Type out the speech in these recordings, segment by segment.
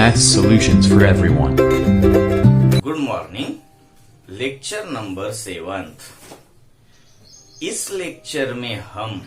Math solutions for everyone. Good morning. Lecture number 7। इस lecture में हम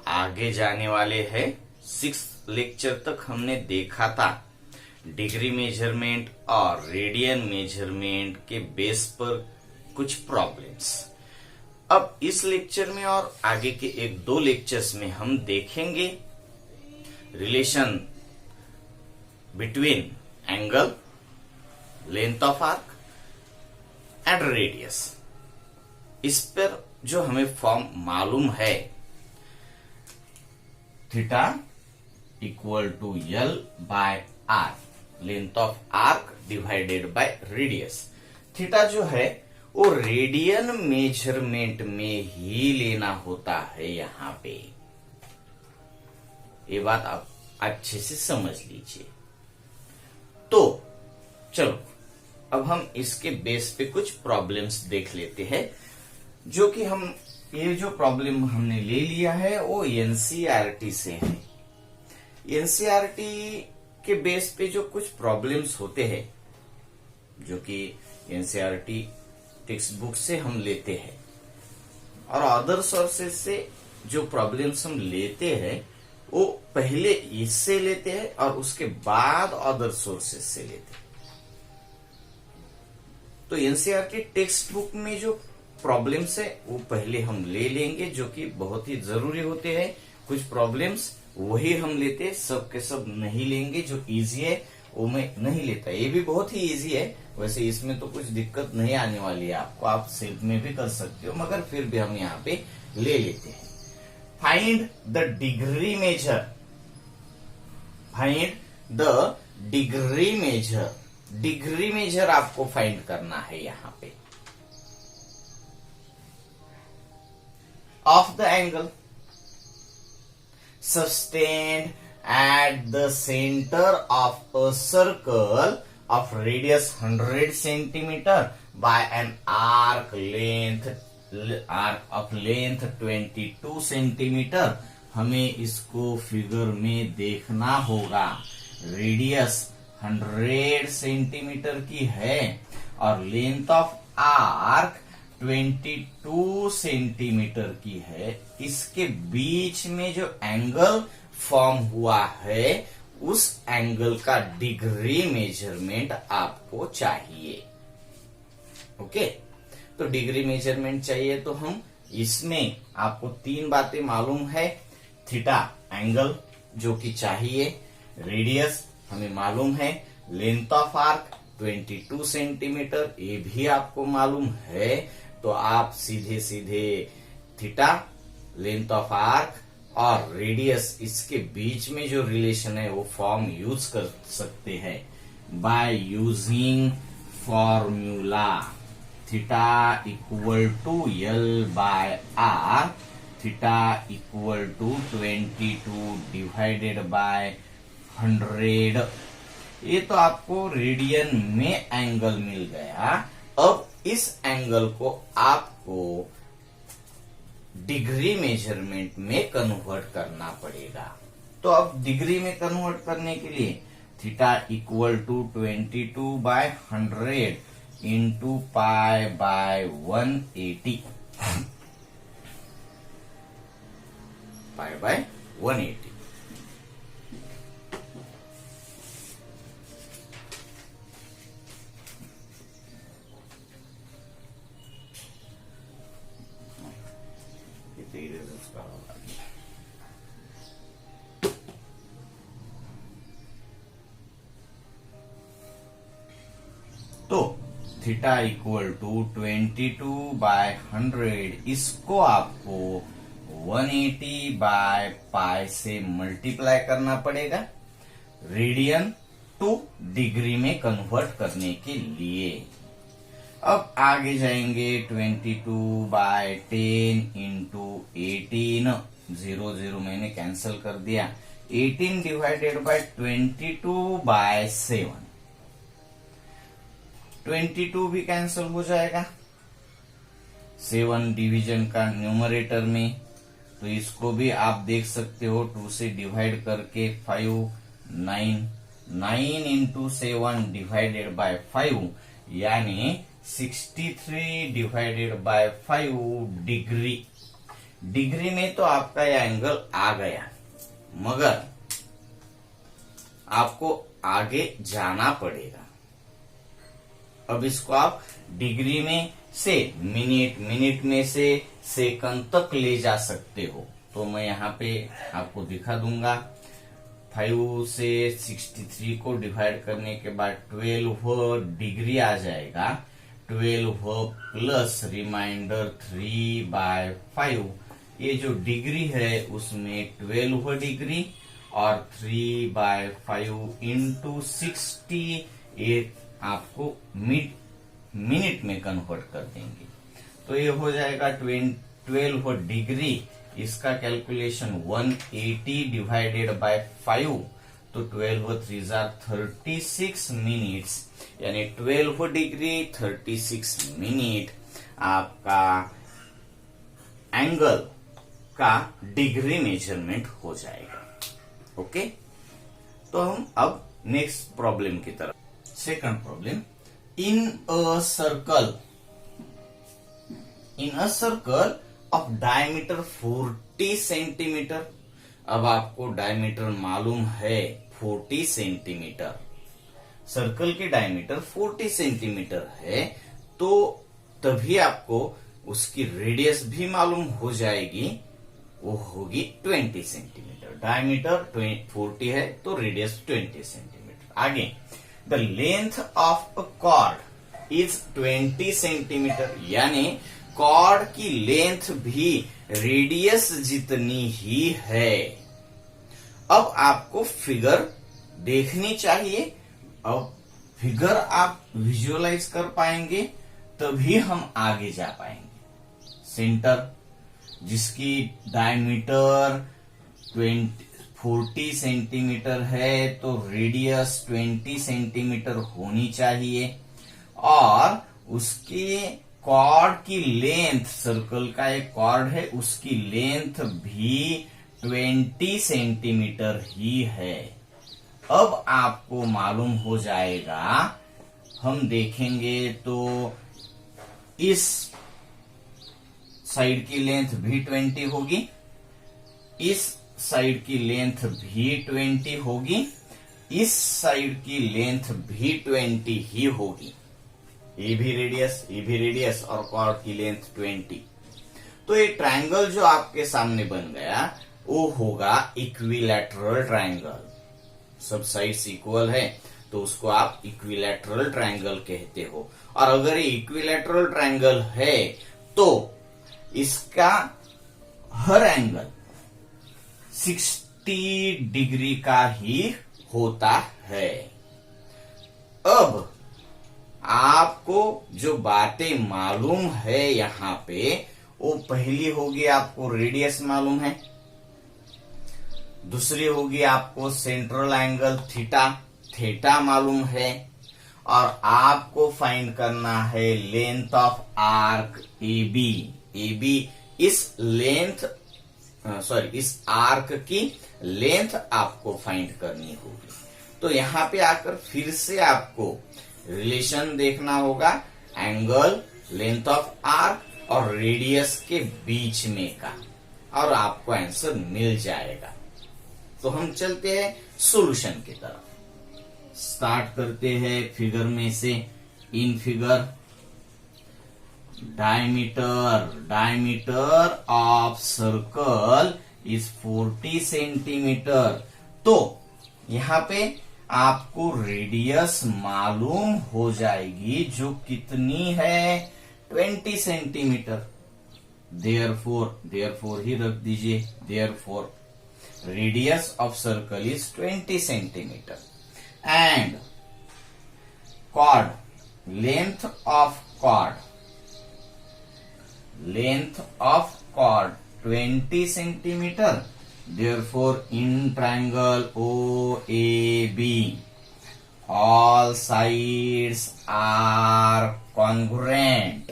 आगे जाने वाले हैं। 6 लेक्चर तक हमने देखा था डिग्री मेजरमेंट और रेडियन मेजरमेंट के बेस पर कुछ प्रॉब्लम्स। अब इस लेक्चर में और आगे के 1-2 लेक्चर्स में हम देखेंगे relation between angle, length of arc and radius. इस पर जो हमें फॉर्म मालूम है, theta equal to L by R, length of arc divided by radius. Theta जो है वो रेडियन मेजरमेंट में ही लेना होता है। यहां पे ये बात आप अच्छे से समझ लीजिए। तो चलो अब हम इसके बेस पे कुछ प्रॉब्लम्स देख लेते हैं, जो कि हम ये जो प्रॉब्लम हमने ले लिया है वो एनसीईआरटी से है। एनसीईआरटी के बेस पे जो कुछ प्रॉब्लम्स होते हैं, जो कि एनसीईआरटी टेक्स्ट बुक से हम लेते हैं और अदर सोर्सेज से जो प्रॉब्लम्स हम लेते हैं वो पहले इससे लेते हैं और उसके बाद अदर सोर्सेज से लेते हैं। तो एनसीईआरटी टेक्स्ट बुक में जो प्रॉब्लम्स है वो पहले हम ले लेंगे, जो कि बहुत ही जरूरी होते हैं। कुछ प्रॉब्लम्स वही हम लेते हैं, सब के सब नहीं लेंगे। जो इजी है वो मैं नहीं लेता। ये भी बहुत ही इजी है, वैसे इसमें तो कुछ दिक्कत नहीं आने वाली है आपको, आप सेल्फ में भी कर सकते हो, मगर फिर भी हम यहाँ पे ले लेते हैं। Find the degree measure, find the degree measure. Degree measure आपको फाइंड करना है यहां पे of the angle sustained at the center of a circle of radius 100 centimeter by an arc of length 22 centimeter। हमें इसको फिगर में देखना होगा। रेडियस 100 सेंटीमीटर की है और लेंथ ऑफ आर्क 22 सेंटीमीटर की है। इसके बीच में जो एंगल फॉर्म हुआ है उस एंगल का डिग्री मेजरमेंट आपको चाहिए। ओके, तो डिग्री मेजरमेंट चाहिए तो हम इसमें आपको 3 बातें मालूम है। थीटा एंगल जो कि चाहिए, रेडियस हमें मालूम है, लेंथ ऑफ आर्क 22 सेंटीमीटर ये भी आपको मालूम है। तो आप सीधे सीधे थीटा, लेंथ ऑफ आर्क और रेडियस इसके बीच में जो रिलेशन है वो फॉर्म यूज कर सकते हैं by using formula theta equal to L by R, theta equal to 22 divided by 100। ये तो आपको रेडियन में एंगल मिल गया। अब इस एंगल को आपको डिग्री मेजरमेंट में कन्वर्ट करना पड़ेगा। तो अब डिग्री में कन्वर्ट करने के लिए theta equal to 22 by 100 into pi by 180, pi by 180। तो थीटा इक्वल टू 22 बाय 100, इसको आपको 180 बाय पाई से मल्टीप्लाई करना पड़ेगा रेडियन टू डिग्री में कन्वर्ट करने के लिए। अब आगे जाएंगे 22 बाय 10 इंटू 18, 0 मैंने कैंसिल कर दिया। 18 डिवाइडेड बाय 22 बाय 7, 22 भी कैंसिल हो जाएगा 7 डिवीजन का न्यूमरेटर में। तो इसको भी आप देख सकते हो 2 से डिवाइड करके 5, 9, 9 इंटू 7 डिवाइडेड बाय 5 यानी 63 डिवाइडेड बाय 5 डिग्री। डिग्री में तो आपका यह एंगल आ गया, मगर आपको आगे जाना पड़ेगा। अब इसको आप डिग्री में से मिनट, मिनट में से सेकंड तक ले जा सकते हो। तो मैं यहाँ पे आपको दिखा दूंगा। 5 से 63 को डिवाइड करने के बाद 12 डिग्री आ जाएगा। 12 प्लस रिमाइंडर 3/5। ये जो डिग्री है उसमें 12 डिग्री और 3/5 इंटू 60 ये आपको मिनट में कन्वर्ट कर देंगे। तो ये हो जाएगा 12 डिग्री। इसका कैलकुलेशन 180 डिवाइडेड बाय 5, तो 12 3 36 मिनट्स, यानी 12 डिग्री 36 मिनट आपका एंगल का डिग्री मेजरमेंट हो जाएगा। ओके, तो हम अब नेक्स्ट प्रॉब्लम की तरफ। Second problem, in a circle of diameter 40 centimetre. अब आपको डायमीटर मालूम है 40 सेंटीमीटर, सर्कल की डायमीटर 40 सेंटीमीटर है, तो तभी आपको उसकी रेडियस भी मालूम हो जाएगी, वो होगी 20 सेंटीमीटर। डायमीटर 40 है तो रेडियस 20 सेंटीमीटर। आगे, the length of a cord is 20 centimetre, यानी कॉर्ड की लेंथ भी रेडियस जितनी ही है। अब आपको फिगर देखनी चाहिए। अब फिगर आप विजुअलाइज कर पाएंगे तभी हम आगे जा पाएंगे। सेंटर जिसकी डायमीटर 40 सेंटीमीटर है तो रेडियस 20 सेंटीमीटर होनी चाहिए, और उसके कॉर्ड की लेंथ, सर्कल का एक कॉर्ड है उसकी लेंथ भी 20 सेंटीमीटर ही है। अब आपको मालूम हो जाएगा, हम देखेंगे तो इस साइड की लेंथ भी 20 होगी, इस साइड की लेंथ भी 20 होगी, इस साइड की लेंथ भी 20 ही होगी। ये भी रेडियस और कॉर्ड की लेंथ 20। तो ये ट्रायंगल जो आपके सामने बन गया वो होगा इक्विलैटरल ट्रायंगल। सब साइड्स इक्वल है तो उसको आप इक्विलैटरल ट्रायंगल कहते हो। और अगर ये इक्विलैटरल ट्रायंगल है तो इसका हर एंगल 60 डिग्री का ही होता है। अब आपको जो बातें मालूम है यहाँ पे, वो पहली होगी आपको रेडियस मालूम है, दूसरी होगी आपको सेंट्रल एंगल थीटा मालूम है, और आपको फाइंड करना है लेंथ ऑफ आर्क AB। इस आर्क की लेंथ आपको फाइंड करनी होगी। तो यहाँ पे आकर फिर से आपको रिलेशन देखना होगा एंगल, लेंथ ऑफ आर्क और रेडियस के बीच में का, और आपको आंसर मिल जाएगा। तो हम चलते हैं सॉल्यूशन की तरफ। स्टार्ट करते हैं फिगर में से। In figure, diameter of circle is 40 centimetre. तो यहाँ पे आपको रेडियस मालूम हो जाएगी जो कितनी है 20 सेंटीमीटर। देयरफॉर ही रख दीजिए, therefore radius of circle is 20 centimetre and chord, length of chord 20 centimetre. Therefore, in triangle OAB, all sides are congruent.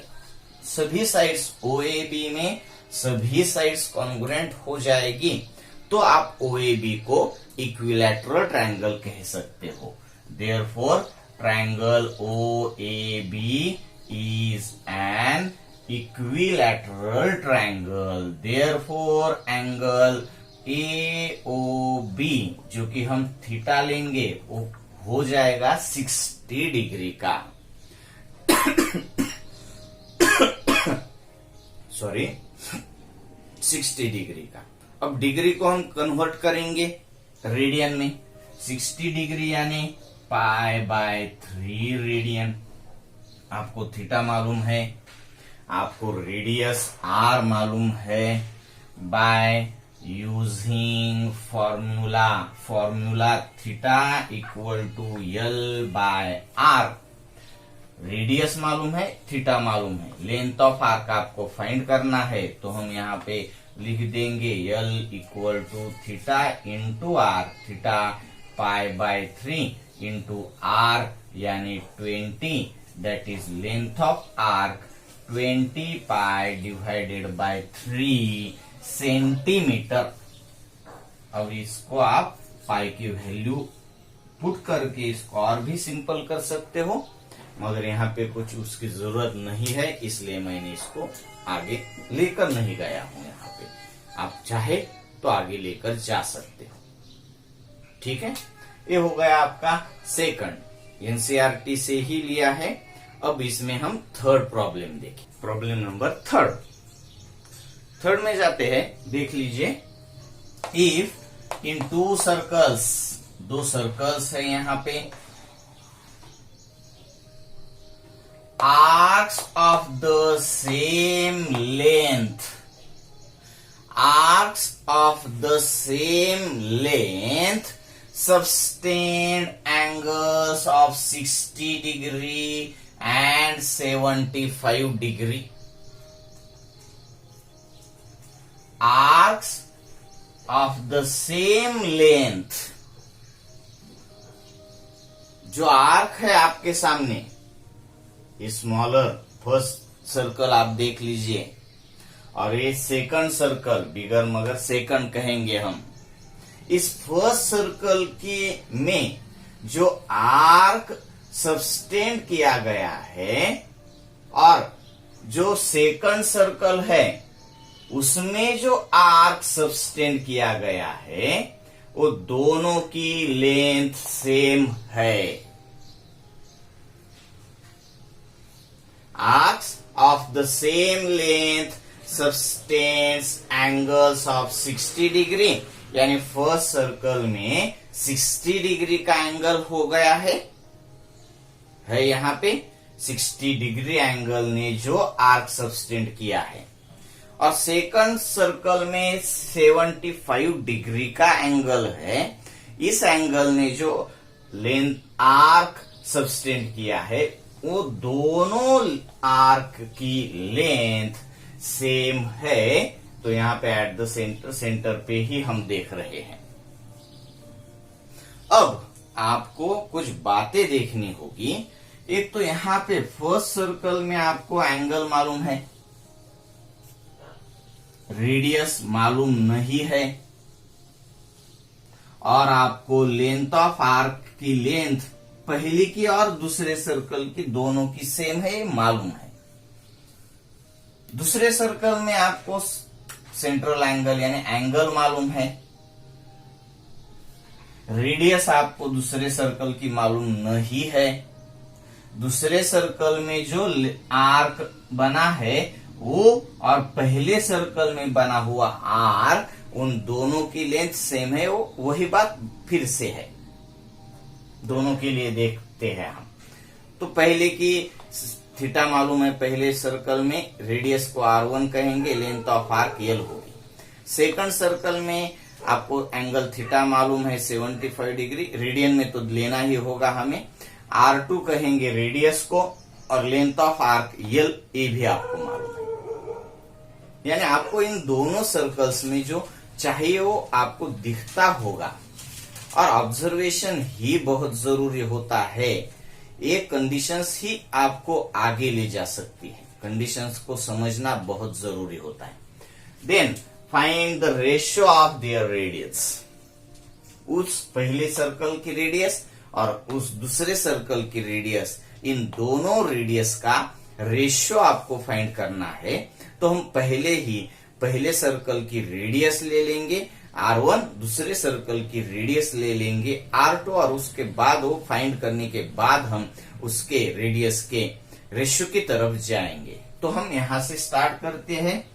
सभी साइड्स OAB में सभी साइड्स कॉन्ग्रुएंट हो जाएगी, तो आप OAB को इक्विलैटरल ट्रायंगल कह सकते हो। Therefore triangle OAB is an equilateral triangle. Therefore angle AOB जो कि हम थीटा लेंगे वो हो जाएगा 60 डिग्री का। सॉरी 60 डिग्री का। अब डिग्री को हम कन्वर्ट करेंगे रेडियन में। 60 डिग्री यानी π/3 रेडियन। आपको थीटा मालूम है, आपको रेडियस r मालूम है। By using formula theta equal to L/r। Radius मालूम है, थीटा मालूम है, लेंथ ऑफ आर्क आपको फाइंड करना है, तो हम यहाँ पे लिख देंगे L equal to theta into r। Theta π/3 into r यानी 20, that is length of arc 20 pi divided by 3 centimetre. अब इसको आप पाई की वैल्यू पुट करके इसको और भी सिंपल कर सकते हो, मगर यहाँ पे कुछ उसकी जरूरत नहीं है, इसलिए मैंने इसको आगे लेकर नहीं गया हूं। यहाँ पे आप चाहे तो आगे लेकर जा सकते हो। ठीक है, ये हो गया आपका सेकंड, एनसीईआरटी से ही लिया है। अब इसमें हम थर्ड प्रॉब्लम देखें। प्रॉब्लम नंबर थर्ड में जाते हैं। देख लीजिए, इफ इन टू सर्कल्स, दो सर्कल्स है यहाँ पे, arcs of the same length, arcs of the same length sustained angles of 60 degree and 75 degree. Arcs of the same length, जो आर्क है आपके सामने, स्मॉलर फर्स्ट सर्कल आप देख लीजिए, और ये सेकंड सर्कल, बिगर मगर सेकंड कहेंगे हम। इस फर्स्ट सर्कल के में जो आर्क सब्सटेंड किया गया है और जो सेकंड सर्कल है उसमें जो आर्क सब्सटेंड किया गया है वो दोनों की लेंथ सेम है। Arcs of the same length subtends angles of 60 degree, यानी फर्स्ट सर्कल में 60 डिग्री का एंगल हो गया है यहाँ पे 60 डिग्री एंगल ने जो आर्क सब्सटेंड किया है, और सेकंड सर्कल में 75 डिग्री का एंगल है। इस एंगल ने जो लेंथ आर्क सब्सटेंड किया है वो दोनों आर्क की लेंथ सेम है। तो यहाँ पे एट द सेंटर पे ही हम देख रहे हैं। अब आपको कुछ बातें देखनी होगी। एक तो यहाँ पे फर्स्ट सर्कल में आपको एंगल मालूम है, रेडियस मालूम नहीं है, और आपको लेंथ ऑफ आर्क की लेंथ पहली की और दूसरे सर्कल की दोनों की सेम है, ये मालूम है। दूसरे सर्कल में आपको सेंट्रल एंगल यानी एंगल मालूम है, रेडियस आपको दूसरे सर्कल की मालूम नहीं है। दूसरे सर्कल में जो आर्क बना है वो और पहले सर्कल में बना हुआ आर्क, उन दोनों की लेंथ सेम है। वो वही बात फिर से है, दोनों के लिए देखते हैं हम। तो पहले की थीटा मालूम है, पहले सर्कल में रेडियस को R1 कहेंगे, लेंथ ऑफ आर्क L होगी। सेकंड सर्कल में आपको एंगल थीटा मालूम है 75 डिग्री, रेडियन में तो लेना ही होगा हमें। R2 कहेंगे रेडियस को, और लेंथ ऑफ आर्क L, ये भी आपको मालूम है। यानी आपको इन दोनों सर्कल्स में जो चाहिए वो आपको दिखता होगा, और ऑब्जर्वेशन ही बहुत जरूरी होता है। ये कंडीशंस ही आपको आगे ले जा सकती है, कंडीशंस को समझना बहुत जरूरी होता है। Then find the ratio of their radius. उस पहले सर्कल की रेडियस और उस दूसरे सर्कल की रेडियस, इन दोनों रेडियस का रेशियो आपको फाइंड करना है। तो हम पहले सर्कल की रेडियस ले लेंगे R1, दूसरे सर्कल की रेडियस ले लेंगे R2, और उसके बाद वो फाइंड करने के बाद हम उसके रेडियस के रेशियो की तरफ जाएंगे। तो हम यहां से स्टार्ट करते हैं।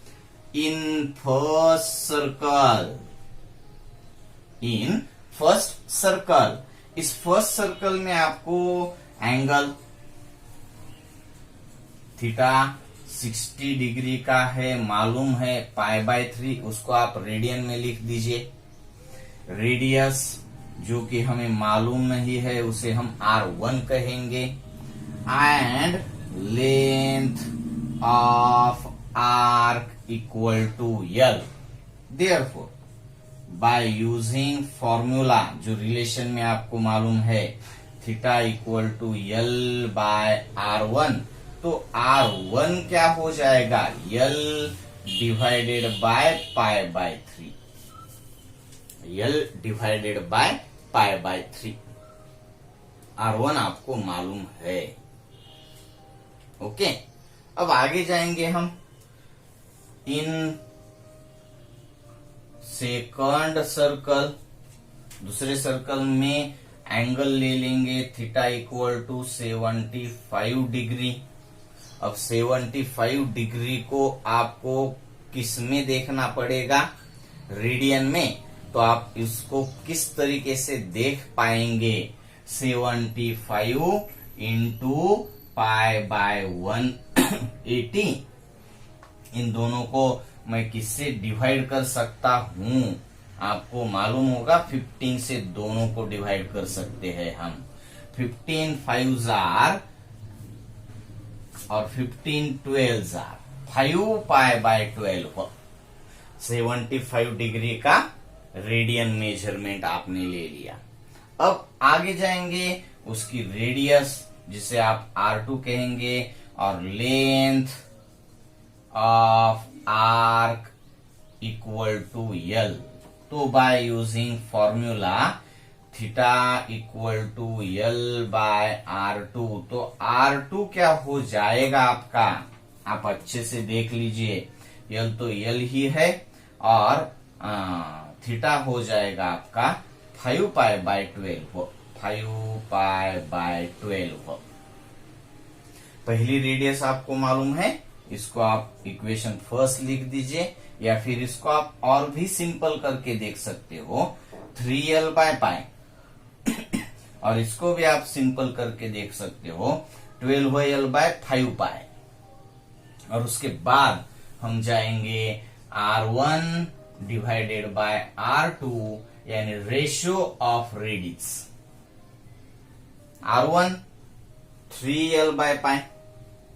इन फर्स्ट सर्कल, इस फर्स्ट सर्कल में आपको एंगल थीटा 60 डिग्री का है, मालूम है π/3, उसको आप रेडियन में लिख दीजिए। रेडियस जो कि हमें मालूम नहीं है उसे हम R1 कहेंगे, and length of arc equal to L। Therefore by using formula, जो रिलेशन में आपको मालूम है, थीटा इक्वल टू L/R1, तो R1 क्या हो जाएगा, L divided by π/3, L divided by π/3। R1 आपको मालूम है। ओके, अब आगे जाएंगे हम। इन सेकंड सर्कल, दूसरे सर्कल में एंगल ले लेंगे थीटा इक्वल टू 75 डिग्री। अब 75 डिग्री को आपको किस में देखना पड़ेगा, रेडियन में। तो आप इसको किस तरीके से देख पाएंगे, 75 इंटू π/180, इन दोनों को मैं किससे डिवाइड कर सकता हूं, आपको मालूम होगा 15 से दोनों को डिवाइड कर सकते हैं हम। 15 5s आर और 15 12s आर 5π/12। 75 डिग्री का रेडियन मेजरमेंट आपने ले लिया। अब आगे जाएंगे, उसकी रेडियस जिसे आप R2 कहेंगे, और length of arc equal to L। तो by using formula theta equal to L/R2, तो R2 क्या हो जाएगा आपका, आप अच्छे से देख लीजिए, L तो L ही है, और थीटा हो जाएगा आपका 5π/12, 5π/12। पहली रेडियस आपको मालूम है, इसको आप इक्वेशन फर्स्ट लिख दीजिए, या फिर इसको आप और भी सिंपल करके देख सकते हो, 3L/π, और इसको भी आप सिंपल करके देख सकते हो, 12L/5π। और उसके बाद हम जाएंगे R1 डिवाइडेड बाय R2, यानी ratio of radius. R1 3L/π,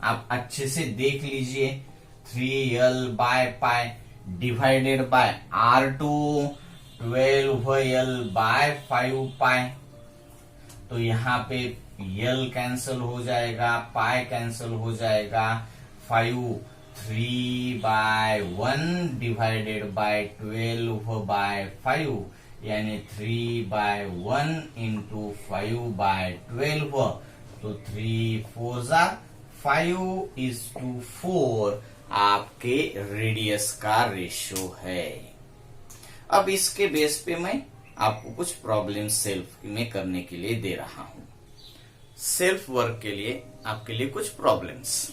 आप अच्छे से देख लीजिए, 3L/π divided by R2 12L/5π। तो यहाँ पे L कैंसल हो जाएगा, पाई कैंसल हो जाएगा, 5 3/1 डिवाइडेड बाय 12/5, यानी 3/1 इंटू 5/12। तो 3 4s आर 5:4 आपके रेडियस का रेशियो है। अब इसके बेस पे मैं आपको कुछ प्रॉब्लम सेल्फ में करने के लिए दे रहा हूं। सेल्फ वर्क के लिए आपके लिए कुछ प्रॉब्लम्स।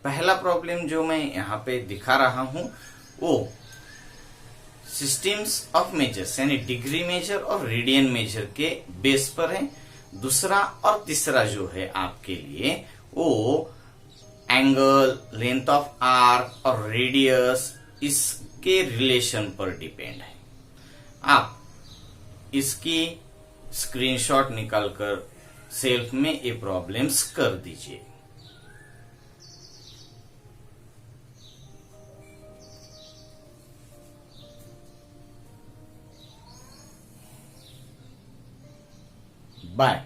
पहला प्रॉब्लम जो मैं यहाँ पे दिखा रहा हूं वो सिस्टम्स ऑफ मेजर्स यानी डिग्री मेजर और रेडियन मेजर के बेस पर है। दूसरा और तीसरा जो है आपके लिए वो एंगल, लेंथ ऑफ आर्क और रेडियस इसके रिलेशन पर डिपेंड है। आप इसकी स्क्रीनशॉट निकालकर सेल्फ में ये प्रॉब्लम्स कर दीजिए। बाय।